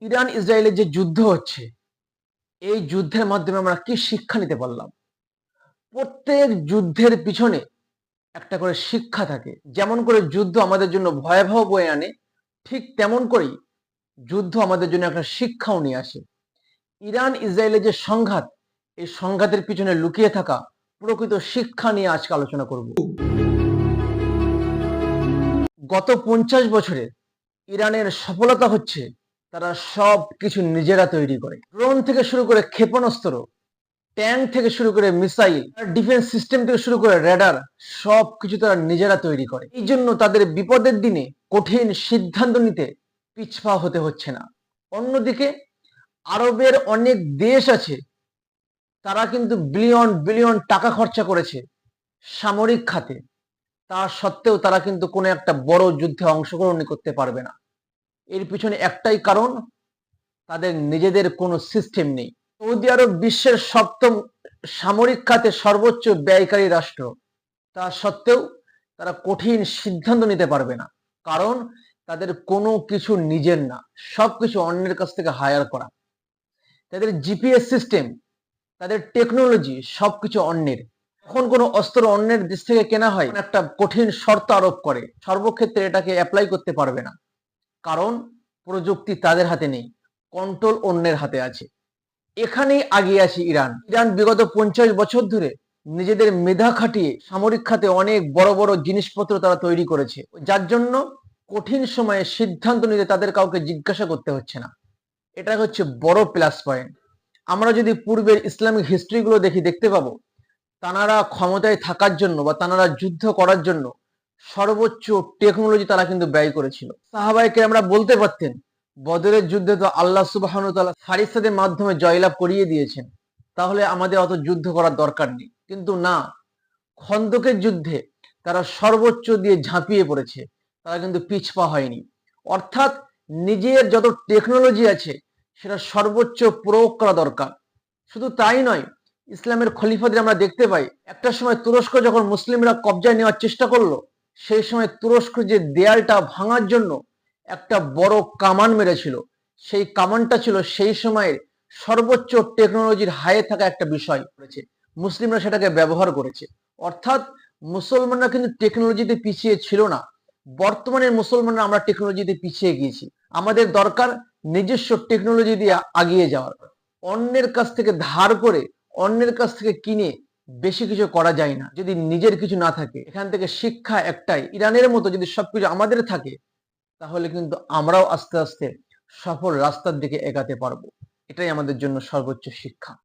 Iran ইসরায়েলের যে যুদ্ধ হচ্ছে, এই যুদ্ধের মাধ্যমে আমরা কি শিক্ষা নিতে পারলাম? প্রত্যেক যুদ্ধের পিছনে একটা করে শিক্ষা থাকে। যেমন করে যুদ্ধ আমাদের জন্য ভয়াবহ বয়ে আনে, ঠিক তেমন করেই যুদ্ধ আমাদের জন্য একটা শিক্ষাও নিয়ে আসে। ইরান ইসরায়েলের যে সংঘাত, এই সংঘাতের পিছনে লুকিয়ে থাকা প্রকৃত শিক্ষা নিয়ে আজকে আলোচনা করব। গত 50 বছরে ইরানের সফলতা হচ্ছে তারা সব কিছু নিজেরা তৈরি করে। ড্রোন থেকে শুরু করে ক্ষেপণাস্ত্র, ট্যাঙ্ক থেকে শুরু করে মিসাইল, ডিফেন্স সিস্টেম থেকে শুরু করে রেডার, সব কিছু তারা নিজেরা তৈরি করে। এই জন্য তাদের বিপদের দিনে কঠিন সিদ্ধান্ত নিতে পিছপা হতে হচ্ছে না। অন্যদিকে আরবের অনেক দেশ আছে, তারা কিন্তু বিলিয়ন বিলিয়ন টাকা খরচা করেছে সামরিক খাতে, তা সত্ত্বেও তারা কিন্তু কোনো একটা বড় যুদ্ধে অংশগ্রহণ করতে পারবে না। এর পিছনে একটাই কারণ, তাদের নিজেদের কোনো সিস্টেম নেই। সৌদি আরব বিশ্বের সপ্তম সামরিক খাতে সর্বোচ্চ ব্যয়কারী রাষ্ট্র, তা সত্ত্বেও তারা কঠিন সিদ্ধান্ত নিতে পারবে না, কারণ তাদের কোনো কিছু নিজের না, সবকিছু অন্যের কাছ থেকে হায়ার করা। তাদের জিপিএস সিস্টেম, তাদের টেকনোলজি সবকিছু অন্যের। যখন কোনো অস্ত্র অন্যের দেশ থেকে কেনা হয়, একটা কঠিন শর্ত আরোপ করে, সর্বক্ষেত্রে এটাকে অ্যাপ্লাই করতে পারবে না, কারণ প্রযুক্তি তাদের হাতে নেই, কন্ট্রোল অন্যের হাতে আছে। এখানেই আগিয়ে আছে ইরান। ইরান বিগত 50 বছর ধরে নিজেদের মেধা খাটিয়ে সামরিক খাতে অনেক বড় বড় জিনিসপত্র তারা তৈরি করেছে, যার জন্য কঠিন সময়ে সিদ্ধান্ত নিতে তাদের কাউকে জিজ্ঞাসা করতে হচ্ছে না। এটা হচ্ছে বড় প্লাস পয়েন্ট। আমরা যদি পূর্বের ইসলামিক হিস্ট্রিগুলো দেখতে পাবো, তানারা ক্ষমতায় থাকার জন্য বা তানারা যুদ্ধ করার জন্য সর্বোচ্চ টেকনোলজি তারা কিন্তু ব্যয় করেছিল। সাহাবায়ে কেরামরা বলতে পারতেন, বদরের যুদ্ধে তো আল্লাহ সুবহানাহু ওয়া তাআলা ফারিস্তাদের মাধ্যমে জয়লাভ করিয়ে দিয়েছেন, তাহলে আমাদের অত যুদ্ধ করার দরকার নেই। কিন্তু না, খন্দকের যুদ্ধে তারা সর্বোচ্চ দিয়ে ঝাঁপিয়ে পড়েছে, তারা কিন্তু পিছপা হয়নি। অর্থাৎ নিজের যত টেকনোলজি আছে সেটা সর্বোচ্চ প্রয়োগ করা দরকার। শুধু তাই নয়, ইসলামের খলিফাদের আমরা দেখতে পাই, একটা সময় তুরস্ক যখন মুসলিমরা কবজায় নেওয়ার চেষ্টা করলো, সেই সময় তুরস্ক যে দেয়ালটা ভাঙার জন্য একটা বড় কামান মেরেছিল, সেই কামানটা ছিল সেই সময়ের সর্বোচ্চ টেকনোলজির হায়ে থাকা একটা বিষয় করেছে, মুসলিমরা সেটাকে ব্যবহার করেছে। অর্থাৎ মুসলমানরা কিন্তু টেকনোলজিতে পিছিয়ে ছিল না, বর্তমানের মুসলমানরা আমরা টেকনোলজিতে পিছিয়ে গিয়েছি। আমাদের দরকার নিজস্ব টেকনোলজি দিয়ে আগিয়ে যাওয়ার। অন্যের কাছ থেকে ধার করে, অন্যের কাছ থেকে কিনে বেশি কিছু করা যায় না যদি নিজের কিছু না থাকে। এখান থেকে শিক্ষা একটাই, ইরানের মতো যদি সবকিছু আমাদের থাকে, তাহলে কিন্তু আমরাও আস্তে আস্তে সফল রাস্তার দিকে এগাতে পারবো। এটাই আমাদের জন্য সর্বোচ্চ শিক্ষা।